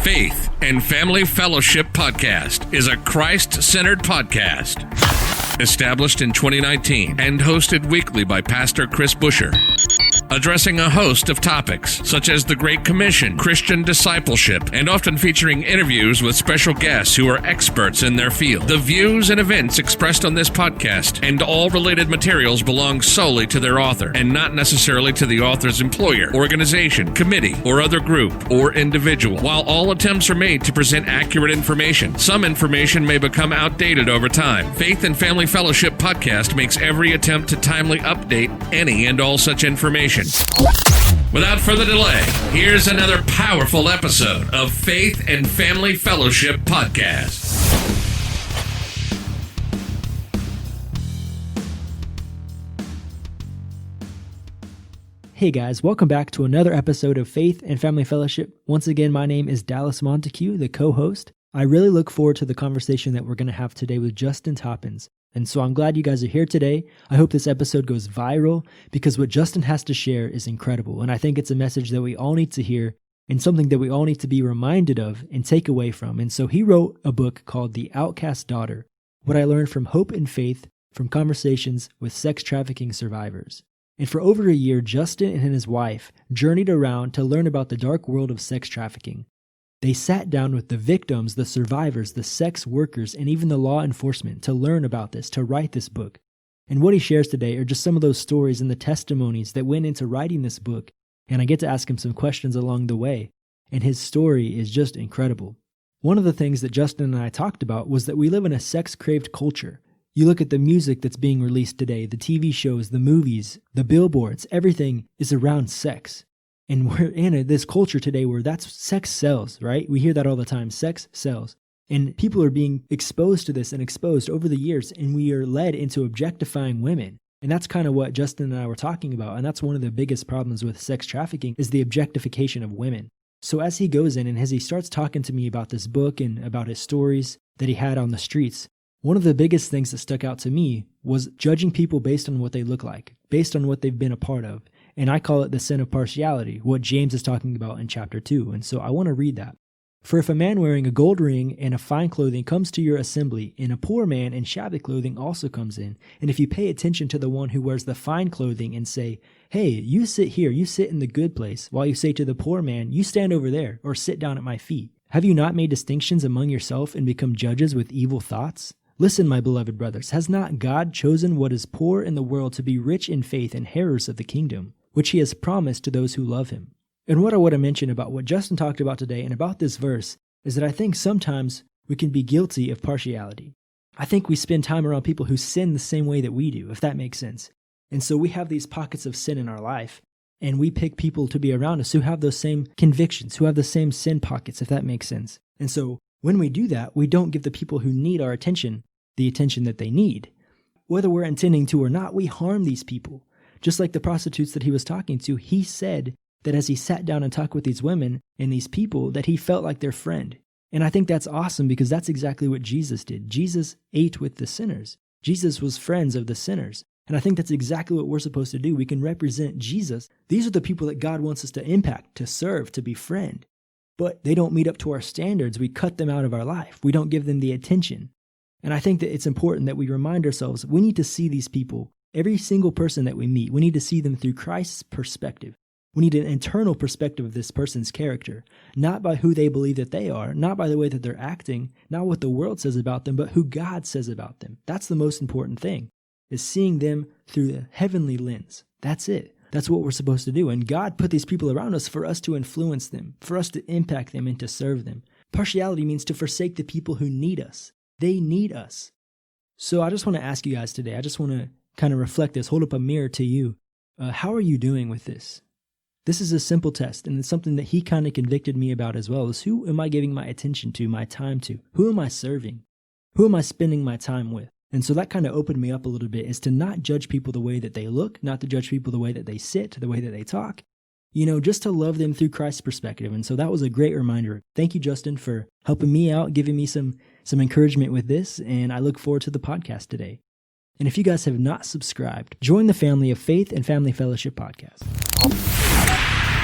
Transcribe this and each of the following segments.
Faith and Family Fellowship Podcast is a Christ-centered podcast established in 2019 and hosted weekly by Pastor Chris Buscher, addressing a host of topics such as the Great Commission, Christian discipleship, and often featuring interviews with special guests who are experts in their field. The views and events expressed on this podcast and all related materials belong solely to their author and not necessarily to the author's employer, organization, committee, or other group or individual. While all attempts are made to present accurate information, some information may become outdated over time. Faith and Family Fellowship Podcast makes every attempt to timely update any and all such information. Without further delay, here's another powerful episode of Faith and Family Fellowship Podcast. Hey guys, welcome back to another episode of Faith and Family Fellowship. Once again, my name is Dallas Monticue, the co-host. I really look forward to the conversation that we're going to have today with Justin Toppins. And so I'm glad you guys are here today. I hope this episode goes viral because what Justin has to share is incredible. And I think it's a message that we all need to hear and something that we all need to be reminded of and take away from. And so he wrote a book called The Outcast Daughter, What I Learned from Hope and Faith from Conversations with Sex Trafficking Survivors. And for over a year, Justin and his wife journeyed around to learn about the dark world of sex trafficking. They sat down with the victims, the survivors, the sex workers, and even the law enforcement to learn about this, to write this book. And what he shares today are just some of those stories and the testimonies that went into writing this book. And I get to ask him some questions along the way. And his story is just incredible. One of the things that Justin and I talked about was that we live in a sex-craved culture. You look at the music that's being released today, the TV shows, the movies, the billboards, everything is around sex. And we're in this culture today where that's sex sells, right? We hear that all the time, sex sells. And people are being exposed to this and exposed over the years, and we are led into objectifying women. And that's kind of what Justin and I were talking about. And that's one of the biggest problems with sex trafficking is the objectification of women. So as he goes in and as he starts talking to me about this book and about his stories that he had on the streets, one of the biggest things that stuck out to me was judging people based on what they look like, based on what they've been a part of. And I call it the sin of partiality, what James is talking about in chapter 2. And so I want to read that. For if a man wearing a gold ring and a fine clothing comes to your assembly, and a poor man in shabby clothing also comes in, and if you pay attention to the one who wears the fine clothing and say, hey, you sit here, you sit in the good place, while you say to the poor man, you stand over there, or sit down at my feet, have you not made distinctions among yourself and become judges with evil thoughts? Listen, my beloved brothers, has not God chosen what is poor in the world to be rich in faith and heirs of the kingdom, which he has promised to those who love him? And what I want to mention about what Justin talked about today and about this verse is that I think sometimes we can be guilty of partiality. I think we spend time around people who sin the same way that we do, if that makes sense. And so we have these pockets of sin in our life, and we pick people to be around us who have those same convictions, who have the same sin pockets, if that makes sense. And so when we do that, we don't give the people who need our attention the attention that they need. Whether we're intending to or not, we harm these people. Just like the prostitutes that he was talking to, he said that as he sat down and talked with these women and these people, that he felt like their friend. And I think that's awesome because that's exactly what Jesus did. Jesus ate with the sinners. Jesus was friends of the sinners. And I think that's exactly what we're supposed to do. We can represent Jesus. These are the people that God wants us to impact, to serve, to befriend. But they don't meet up to our standards. We cut them out of our life. We don't give them the attention. And I think that it's important that we remind ourselves we need to see these people, every single person that we meet, we need to see them through Christ's perspective. We need an internal perspective of this person's character, not by who they believe that they are, not by the way that they're acting, not what the world says about them, but who God says about them. That's the most important thing, is seeing them through the heavenly lens. That's it. That's what we're supposed to do. And God put these people around us for us to influence them, for us to impact them and to serve them. Partiality means to forsake the people who need us. They need us. So I just want to ask you guys today, I just want to kind of reflect this, hold up a mirror to you. How are you doing with this? This is a simple test, and it's something that he kind of convicted me about as well, is who am I giving my attention to, my time to? Who am I serving? Who am I spending my time with? And so that kind of opened me up a little bit, is to not judge people the way that they look, not to judge people the way that they sit, the way that they talk, just to love them through Christ's perspective. And so that was a great reminder. Thank you, Justin, for helping me out, giving me some encouragement with this, and I look forward to the podcast today. And if you guys have not subscribed, join the family of Faith and Family Fellowship Podcast.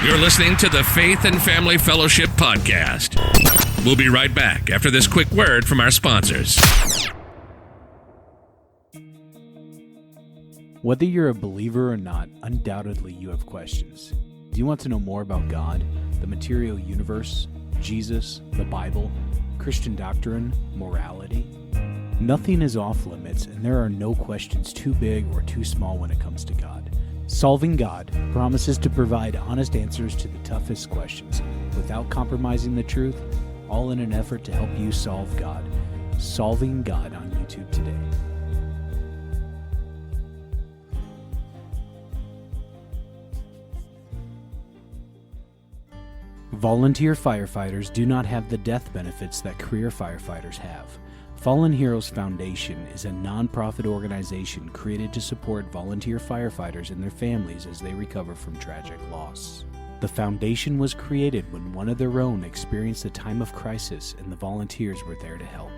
You're listening to the Faith and Family Fellowship Podcast. We'll be right back after this quick word from our sponsors. Whether you're a believer or not, undoubtedly you have questions. Do you want to know more about God, the material universe, Jesus, the Bible, Christian doctrine, morality? Nothing is off limits, and there are no questions too big or too small when it comes to God. Solving God promises to provide honest answers to the toughest questions without compromising the truth, all in an effort to help you solve God. Solving God on YouTube today. Volunteer firefighters do not have the death benefits that career firefighters have. Fallen Heroes Foundation is a nonprofit organization created to support volunteer firefighters and their families as they recover from tragic loss. The foundation was created when one of their own experienced a time of crisis and the volunteers were there to help.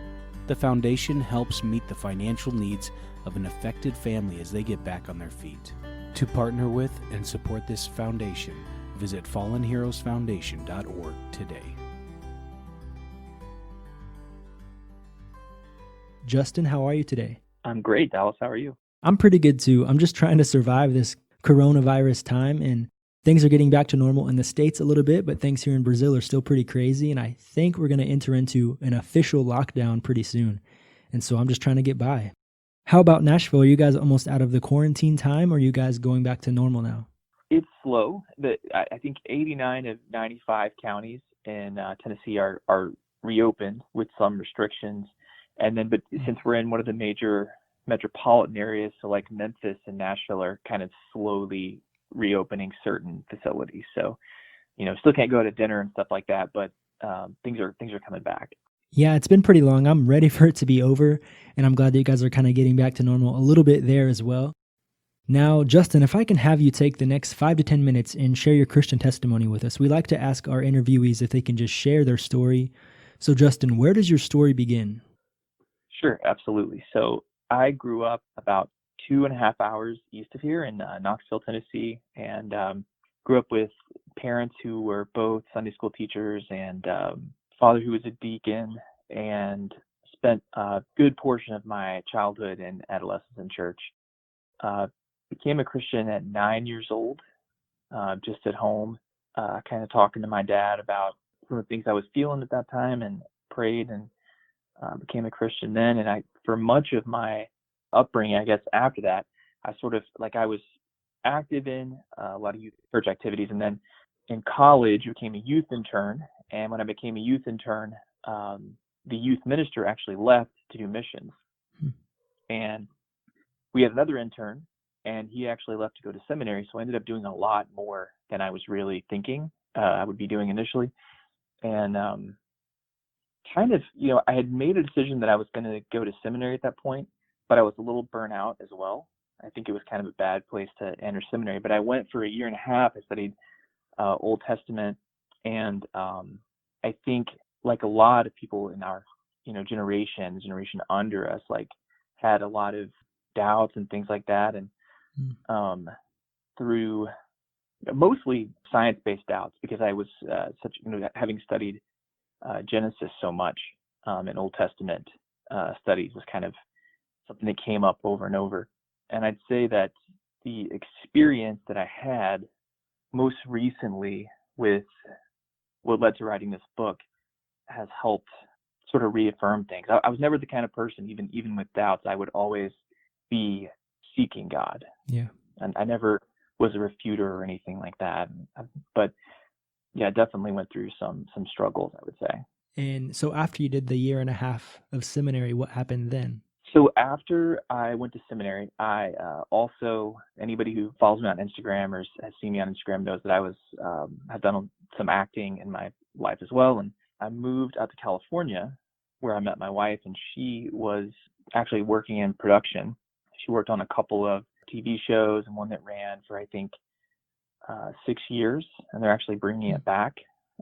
The foundation helps meet the financial needs of an affected family as they get back on their feet. To partner with and support this foundation, visit fallenheroesfoundation.org today. Justin, how are you today? I'm great, Dallas. How are you? I'm pretty good too. I'm just trying to survive this coronavirus time, and things are getting back to normal in the States a little bit, but things here in Brazil are still pretty crazy, and I think we're going to enter into an official lockdown pretty soon. And so I'm just trying to get by. How about Nashville? Are you guys almost out of the quarantine time, or are you guys going back to normal now? It's slow. I think 89 of 95 counties in Tennessee are reopened with some restrictions. And then, but since we're in one of the major metropolitan areas, so like Memphis and Nashville are kind of slowly reopening certain facilities. So, still can't go to dinner and stuff like that, but things are coming back. Yeah, it's been pretty long. I'm ready for it to be over, and I'm glad that you guys are kind of getting back to normal a little bit there as well. Now, Justin, if I can have you take the next 5 to 10 minutes and share your Christian testimony with us. We like to ask our interviewees if they can just share their story. So, Justin, where does your story begin? Sure, absolutely. So I grew up about 2.5 hours east of here in Knoxville, Tennessee, and grew up with parents who were both Sunday school teachers and father who was a deacon, and spent a good portion of my childhood and adolescence in church. Became a Christian at 9 years old, just at home, kind of talking to my dad about some of the things I was feeling at that time, and prayed and became a Christian then. And for much of my upbringing, I guess after that, I was active in a lot of youth church activities. And then in college, became a youth intern. And when I became a youth intern, the youth minister actually left to do missions. And we had another intern, and he actually left to go to seminary. So I ended up doing a lot more than I was really thinking I would be doing initially. And I had made a decision that I was going to go to seminary at that point, but I was a little burnt out as well. I think it was kind of a bad place to enter seminary, but I went for 1.5 years. I studied Old Testament, and I think like a lot of people in our generation under us, like had a lot of doubts and things like that, and through mostly science-based doubts, because I was having studied Genesis so much, and Old Testament studies was kind of something that came up over and over. And I'd say that the experience that I had most recently with what led to writing this book has helped sort of reaffirm things. I was never the kind of person, even with doubts, I would always be seeking God. Yeah. And I never was a refuter or anything like that. But yeah, definitely went through some struggles, I would say. And so after you did the 1.5 years of seminary, what happened then? So after I went to seminary, I also, anybody who follows me on Instagram or has seen me on Instagram knows that I was have done some acting in my life as well. And I moved out to California, where I met my wife, and she was actually working in production. She worked on a couple of TV shows and one that ran for, I think, 6 years, and they're actually bringing it back.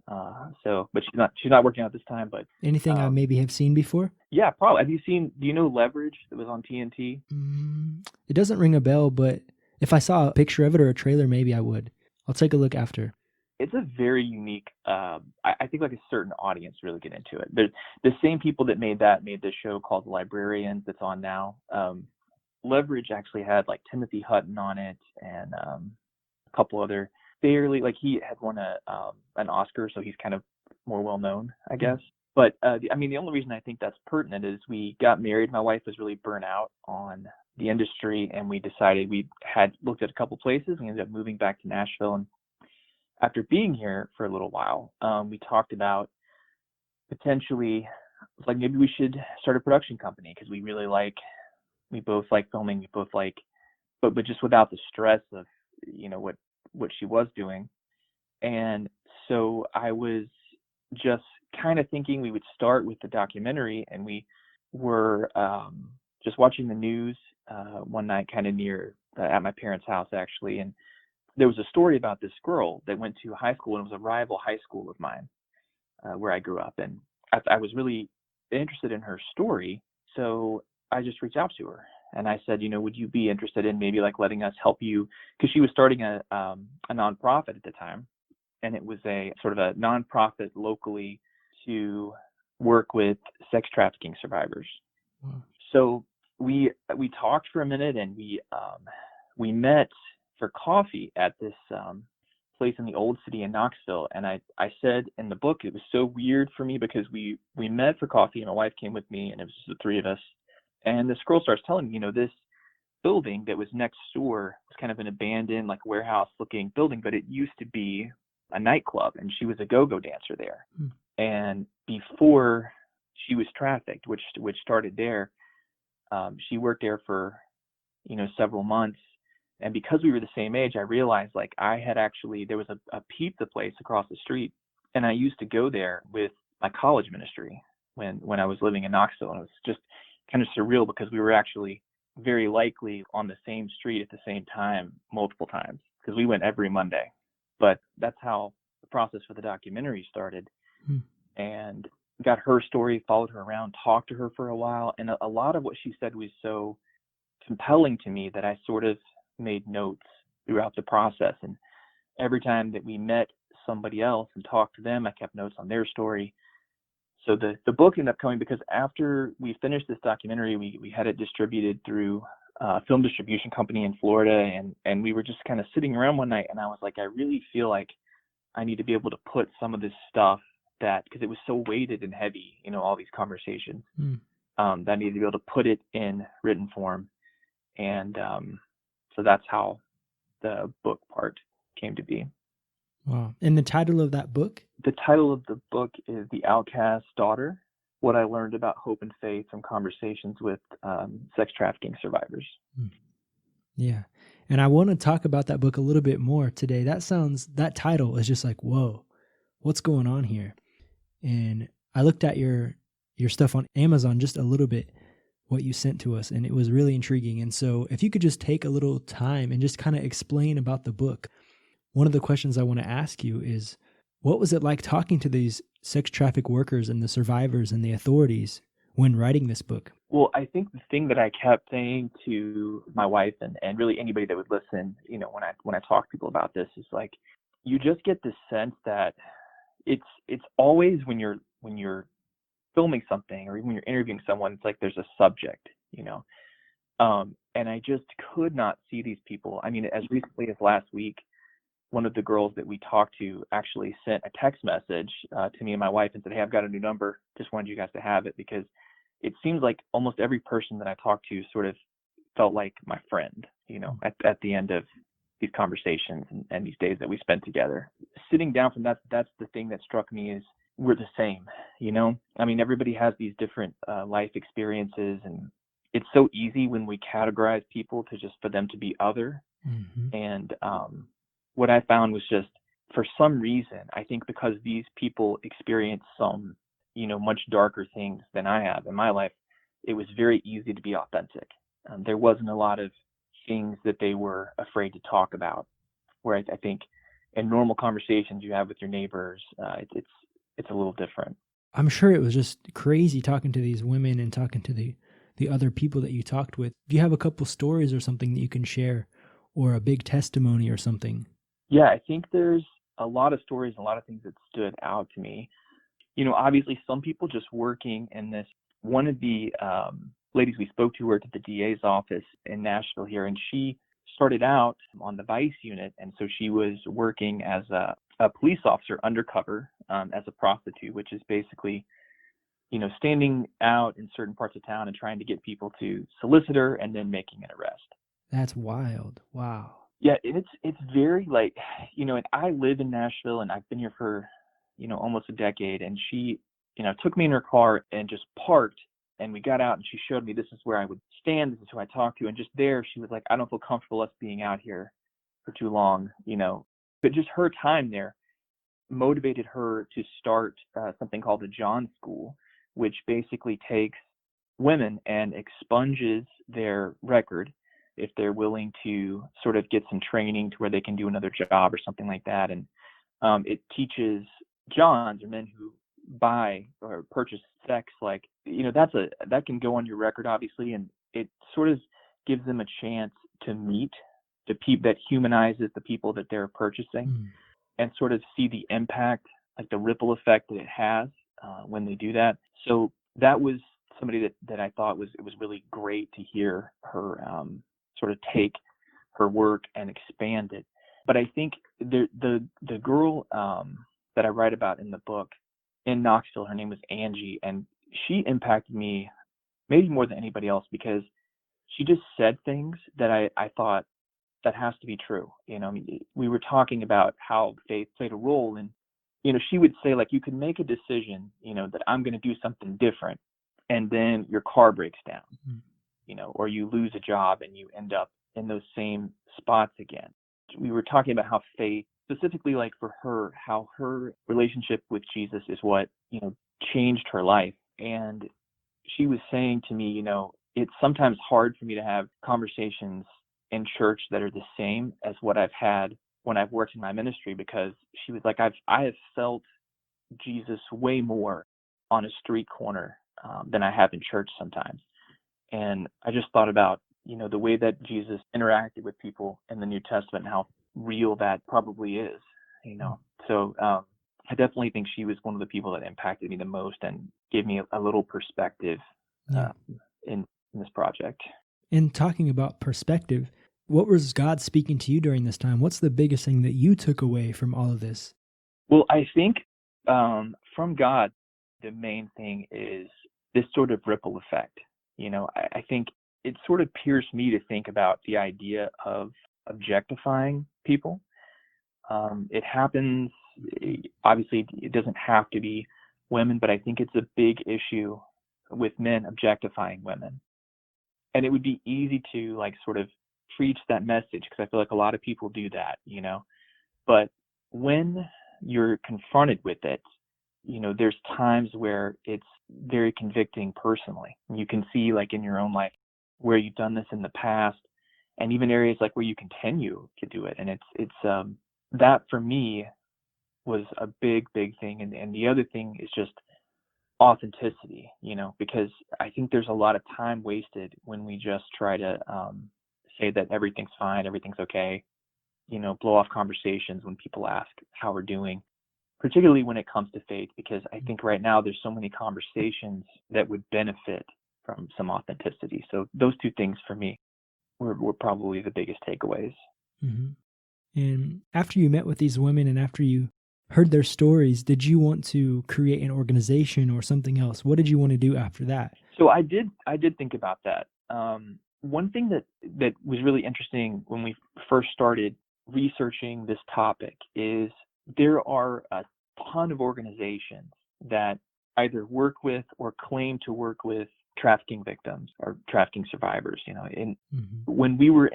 But she's not working out this time. But anything I maybe have seen before? Yeah, probably. Do you know Leverage that was on TNT? It doesn't ring a bell, but if I saw a picture of it or a trailer, maybe I would. I'll take a look after. it's a very unique, I think like a certain audience really get into it. The same people that made this show called The Librarians that's on now. Leverage actually had like Timothy Hutton on it, and a couple other fairly, like he had won an Oscar, so he's kind of more well known, I guess. But the only reason I think that's pertinent is we got married. My wife was really burnt out on the industry, and we decided we had looked at a couple places. We ended up moving back to Nashville, and after being here for a little while, we talked about potentially, like, maybe we should start a production company, because we both like filming, but just without the stress of, what she was doing. And so I was just kind of thinking we would start with the documentary, and we were just watching the news one night, kind of near at my parents' house actually, and there was a story about this girl that went to high school, and it was a rival high school of mine where I grew up, and I was really interested in her story, so I just reached out to her and I said, would you be interested in maybe like letting us help you, because she was starting a nonprofit at the time, and it was a sort of a nonprofit locally to work with sex trafficking survivors. Wow. So we talked for a minute, and we met for coffee at this place in the old city in Knoxville. And I said in the book, it was so weird for me because we met for coffee, and my wife came with me, and it was just the three of us. And this girl starts telling me, this building that was next door was kind of an abandoned, like, warehouse looking building, but it used to be a nightclub, and she was a go-go dancer there. And before she was trafficked, which started there, she worked there for, several months. And because we were the same age, I realized, like, there was a pizza place across the street, and I used to go there with my college ministry when I was living in Knoxville. And it was just kind of surreal because we were actually very likely on the same street at the same time multiple times, because we went every Monday. But that's how the process for the documentary started. And got her story, followed her around, talked to her for a while. And a lot of what she said was so compelling to me that I sort of made notes throughout the process. And every time that we met somebody else and talked to them, I kept notes on their story. So the book ended up coming because after we finished this documentary, we had it distributed through a film distribution company in Florida. And we were just kind of sitting around one night, and I was like, I really feel like I need to be able to put some of this stuff because it was so weighted and heavy, all these conversations, that I needed to be able to put it in written form. And so that's how the book part came to be. Wow. And the title of that book? The title of the book is The Outcast Daughter: What I Learned About Hope and Faith from Conversations with Sex Trafficking Survivors. Yeah. And I want to talk about that book a little bit more today. That title is just like, whoa, what's going on here? And I looked at your stuff on Amazon just a little bit, what you sent to us, and it was really intriguing. And so if you could just take a little time and just kind of explain about the book. One of the questions I want to ask you is, what was it like talking to these sex traffic workers and the survivors and the authorities when writing this book? Well, I think the thing that I kept saying to my wife and really anybody that would listen, when I talk to people about this, is like, you just get this sense that it's always when you're filming something or even when you're interviewing someone, it's like there's a subject, and I just could not see these people. I mean, as recently as last week, one of the girls that we talked to actually sent a text message to me and my wife and said, "Hey, I've got a new number. Just wanted you guys to have it," because it seems like almost every person that I talked to sort of felt like my friend, at the end of these conversations and these days that we spent together. Sitting down from that's the thing that struck me is we're the same, I mean, everybody has these different life experiences, and it's so easy when we categorize people for them to be other. Mm-hmm. And what I found was just, for some reason, I think because these people experience some, much darker things than I have in my life, it was very easy to be authentic. There wasn't a lot of things that they were afraid to talk about, where I think in normal conversations you have with your neighbors, it's a little different. I'm sure it was just crazy talking to these women and talking to the other people that you talked with. Do you have a couple stories or something that you can share, or a big testimony or something? Yeah, I think there's a lot of stories, a lot of things that stood out to me. Obviously some people just working in this. One of the ladies we spoke to worked at the DA's office in Nashville here, and she started out on the vice unit, and so she was working as a police officer undercover as a prostitute, which is basically, standing out in certain parts of town and trying to get people to solicit her and then making an arrest. That's wild. Wow. Yeah, and it's very and I live in Nashville and I've been here for, almost a decade, and she, took me in her car and just parked, and we got out and she showed me this is where I would stand, this is who I talk to, and just there she was like, I don't feel comfortable us being out here for too long, but just her time there motivated her to start something called the John School, which basically takes women and expunges their record if they're willing to sort of get some training to where they can do another job or something like that. And it teaches Johns, or men who buy or purchase sex, that can go on your record, obviously, and it sort of gives them a chance to meet the people, that humanizes the people that they're purchasing, and sort of see the impact, like the ripple effect that it has when they do that. So that was somebody that I thought it was really great to hear her sort of take her work and expand it. But I think the girl that I write about in the book in Knoxville, her name was Angie, and she impacted me maybe more than anybody else because she just said things that I thought that has to be true. We were talking about how faith played a role in, she would say, like, you can make a decision, that I'm going to do something different, and then your car breaks down, or you lose a job and you end up in those same spots again. We were talking about how faith, specifically like for her, how her relationship with Jesus is what, changed her life. And she was saying to me, it's sometimes hard for me to have conversations in church that are the same as what I've had when I've worked in my ministry, because she was like, I have felt Jesus way more on a street corner than I have in church sometimes. And I just thought about, the way that Jesus interacted with people in the New Testament and how real that probably is, So I definitely think she was one of the people that impacted me the most and gave me a little perspective in this project. And talking about perspective, what was God speaking to you during this time? What's the biggest thing that you took away from all of this? Well, I think from God, the main thing is this sort of ripple effect. I think it sort of pierced me to think about the idea of objectifying people. It happens, obviously it doesn't have to be women, but I think it's a big issue with men objectifying women. And it would be easy to sort of preach that message, because I feel like a lot of people do that, but when you're confronted with it, there's times where it's very convicting personally. You can see in your own life where you've done this in the past, and even areas where you continue to do it. And it's that for me was a big thing. And the other thing is just authenticity, because I think there's a lot of time wasted when we just try to say that everything's fine, everything's okay, blow off conversations when people ask how we're doing, particularly when it comes to faith, because I think right now there's so many conversations that would benefit from some authenticity. So those two things for me were probably the biggest takeaways. Mm-hmm. And after you met with these women and after you heard their stories, did you want to create an organization or something else? What did you want to do after that? So I did think about that. One thing that was really interesting when we first started researching this topic is there are a ton of organizations that either work with or claim to work with trafficking victims or trafficking survivors. And when we were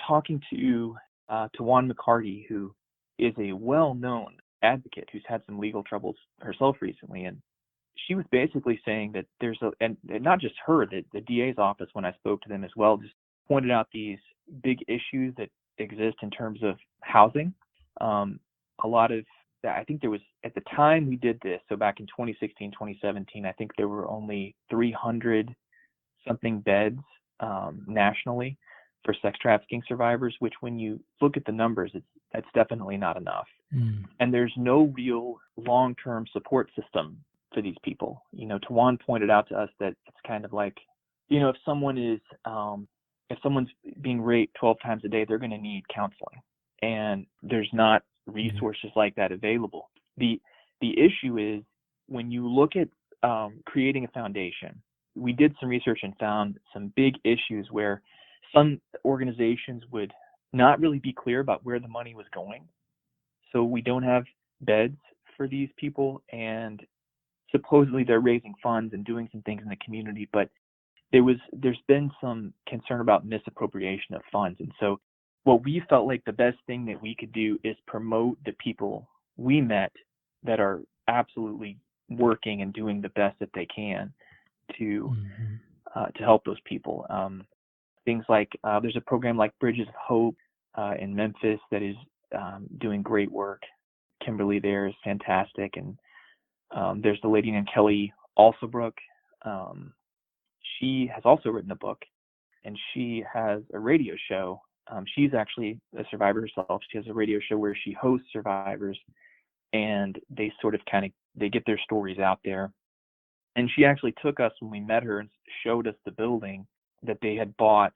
talking to Tawan McCarty, who is a well-known advocate who's had some legal troubles herself recently, and she was basically saying that and not just her, the DA's office, when I spoke to them as well, just pointed out these big issues that exist in terms of housing. A lot of, I think there was, at the time we did this, so back in 2016, 2017, I think there were only 300 something beds nationally for sex trafficking survivors, which when you look at the numbers, that's definitely not enough. And there's no real long-term support system for these people. Tawan pointed out to us that it's kind of like, if someone's being raped 12 times a day, they're going to need counseling, and there's not resources like that available. The issue is when you look at creating a foundation, we did some research and found some big issues where some organizations would not really be clear about where the money was going. So we don't have beds for these people, and supposedly they're raising funds and doing some things in the community, but there's been some concern about misappropriation of funds. And so what we felt like the best thing that we could do is promote the people we met that are absolutely working and doing the best that they can to help those people. Things like there's a program like Bridges of Hope in Memphis that is doing great work. Kimberly there is fantastic. And there's the lady named Kelly Alsobrook. She has also written a book, and she has a radio show. She's actually a survivor herself. She has a radio show where she hosts survivors, and they sort of they get their stories out there. And she actually took us when we met her and showed us the building that they had bought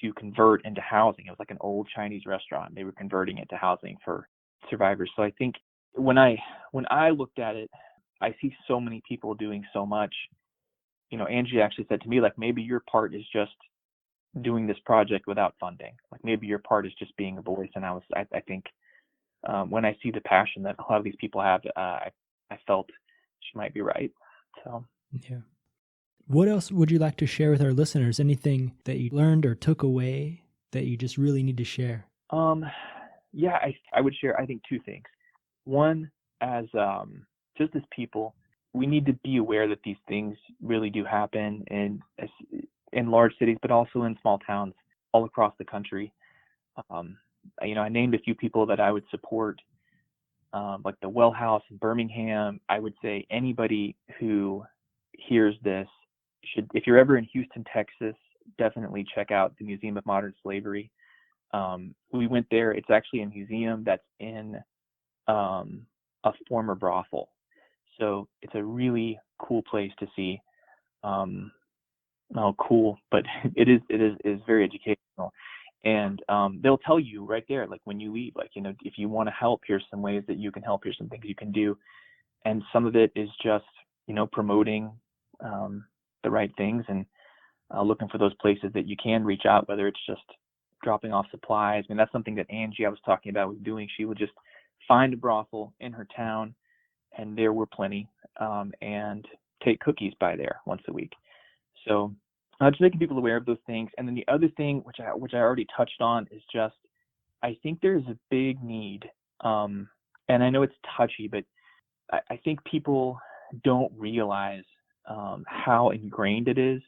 to convert into housing. It was like an old Chinese restaurant. They were converting it to housing for survivors. So I think when I looked at it, I see so many people doing so much. Angie actually said to me, like, maybe your part is just doing this project without funding. Like, maybe your part is just being a voice. And I think when I see the passion that a lot of these people have, I felt she might be right. So yeah. What else would you like to share with our listeners? Anything that you learned or took away that you just really need to share? Yeah, I would share, I think, two things. One, as just as people, we need to be aware that these things really do happen in large cities, but also in small towns all across the country. I named a few people that I would support, like the Well House in Birmingham. I would say anybody who hears this should, if you're ever in Houston, Texas, definitely check out the Museum of Modern Slavery. We went there. It's actually a museum that's in a former brothel. So it's a really cool place to see. Cool, but it is very educational. And they'll tell you right there, like when you leave, like, if you want to help, here's some ways that you can help. Here's some things you can do. And some of it is just, promoting the right things and looking for those places that you can reach out, whether it's just dropping off supplies. I mean, that's something that Angie I was talking about was doing. She would just find a brothel in her town, and there were plenty, and take cookies by there once a week. So just making people aware of those things. And then the other thing, which I already touched on, is just, I think there's a big need, and I know it's touchy, but I think people don't realize how ingrained it is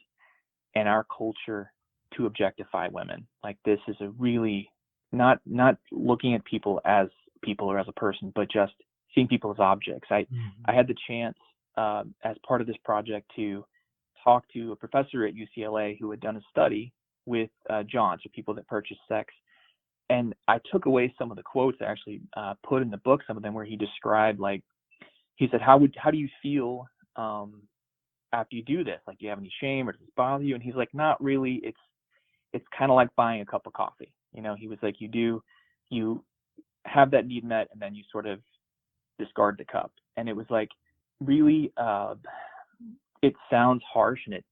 in our culture to objectify women. Like, this is a really not looking at people as people or as a person, but just seeing people as objects. I had the chance as part of this project to talk to a professor at UCLA who had done a study with Johns, or people that purchase sex. And I took away some of the quotes I actually put in the book, some of them where he described, like, he said, how do you feel after you do this? Like, do you have any shame, or does it bother you? And he's like, not really. It's kind of like buying a cup of coffee. He was like, you have that need met, and then you sort of discard the cup. And it was like, really, it sounds harsh, and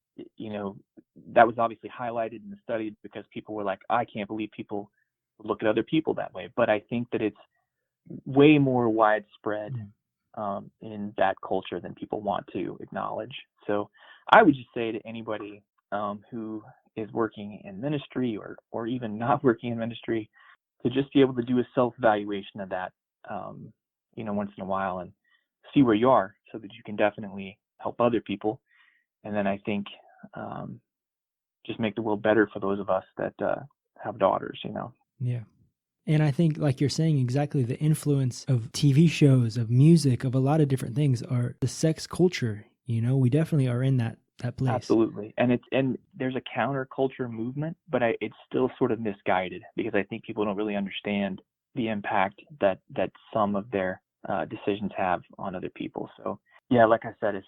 that was obviously highlighted in the study because people were like, I can't believe people look at other people that way. But I think that it's way more widespread in that culture than people want to acknowledge. So I would just say to anybody who is working in ministry or even not working in ministry, to just be able to do a self-evaluation of that, once in a while, and see where you are, so that you can definitely help other people. And then I think just make the world better for those of us that have daughters, Yeah. And I think, like you're saying, exactly the influence of TV shows, of music, of a lot of different things are the sex culture. We definitely are in that that place. Absolutely. And there's a counterculture movement, but it's still sort of misguided because I think people don't really understand the impact that some of their decisions have on other people. So yeah, like I said,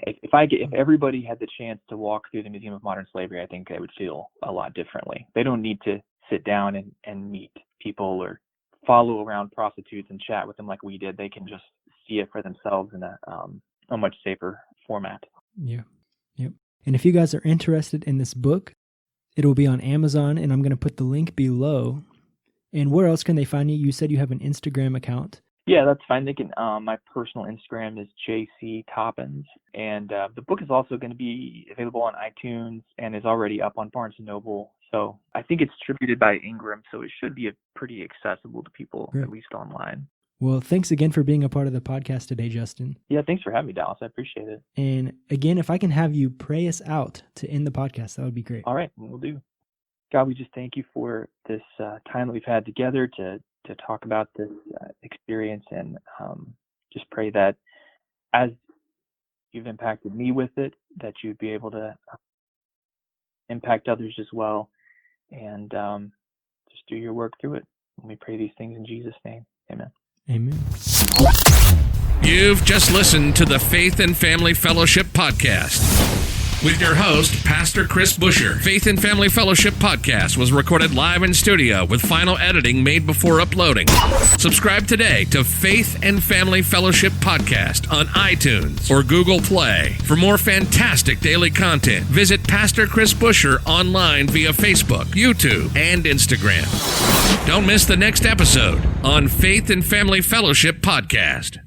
if everybody had the chance to walk through the Museum of Modern Slavery, I think they would feel a lot differently. They don't need to sit down and meet people or follow around prostitutes and chat with them like we did. They can just see it for themselves in a much safer format. Yeah. Yep. And if you guys are interested in this book, it will be on Amazon, and I'm going to put the link below. And where else can they find you? You said you have an Instagram account. Yeah, that's fine. They can. My personal Instagram is JC Toppins, and the book is also going to be available on iTunes and is already up on Barnes & Noble. So I think it's distributed by Ingram, so it should be pretty accessible to people, Great. At least online. Well, thanks again for being a part of the podcast today, Justin. Yeah, thanks for having me, Dallas. I appreciate it. And again, if I can have you pray us out to end the podcast, that would be great. All right, we'll do. God, we just thank you for this time that we've had together to talk about this experience, and just pray that as you've impacted me with it, that you'd be able to impact others as well, and just do your work through it. And we pray these things in Jesus' name. Amen. Amen. You've just listened to the Faith and Family Fellowship Podcast with your host, Pastor Chris Buscher. Faith and Family Fellowship Podcast was recorded live in studio with final editing made before uploading. Subscribe today to Faith and Family Fellowship Podcast on iTunes or Google Play. For more fantastic daily content, visit Pastor Chris Buscher online via Facebook, YouTube, and Instagram. Don't miss the next episode on Faith and Family Fellowship Podcast.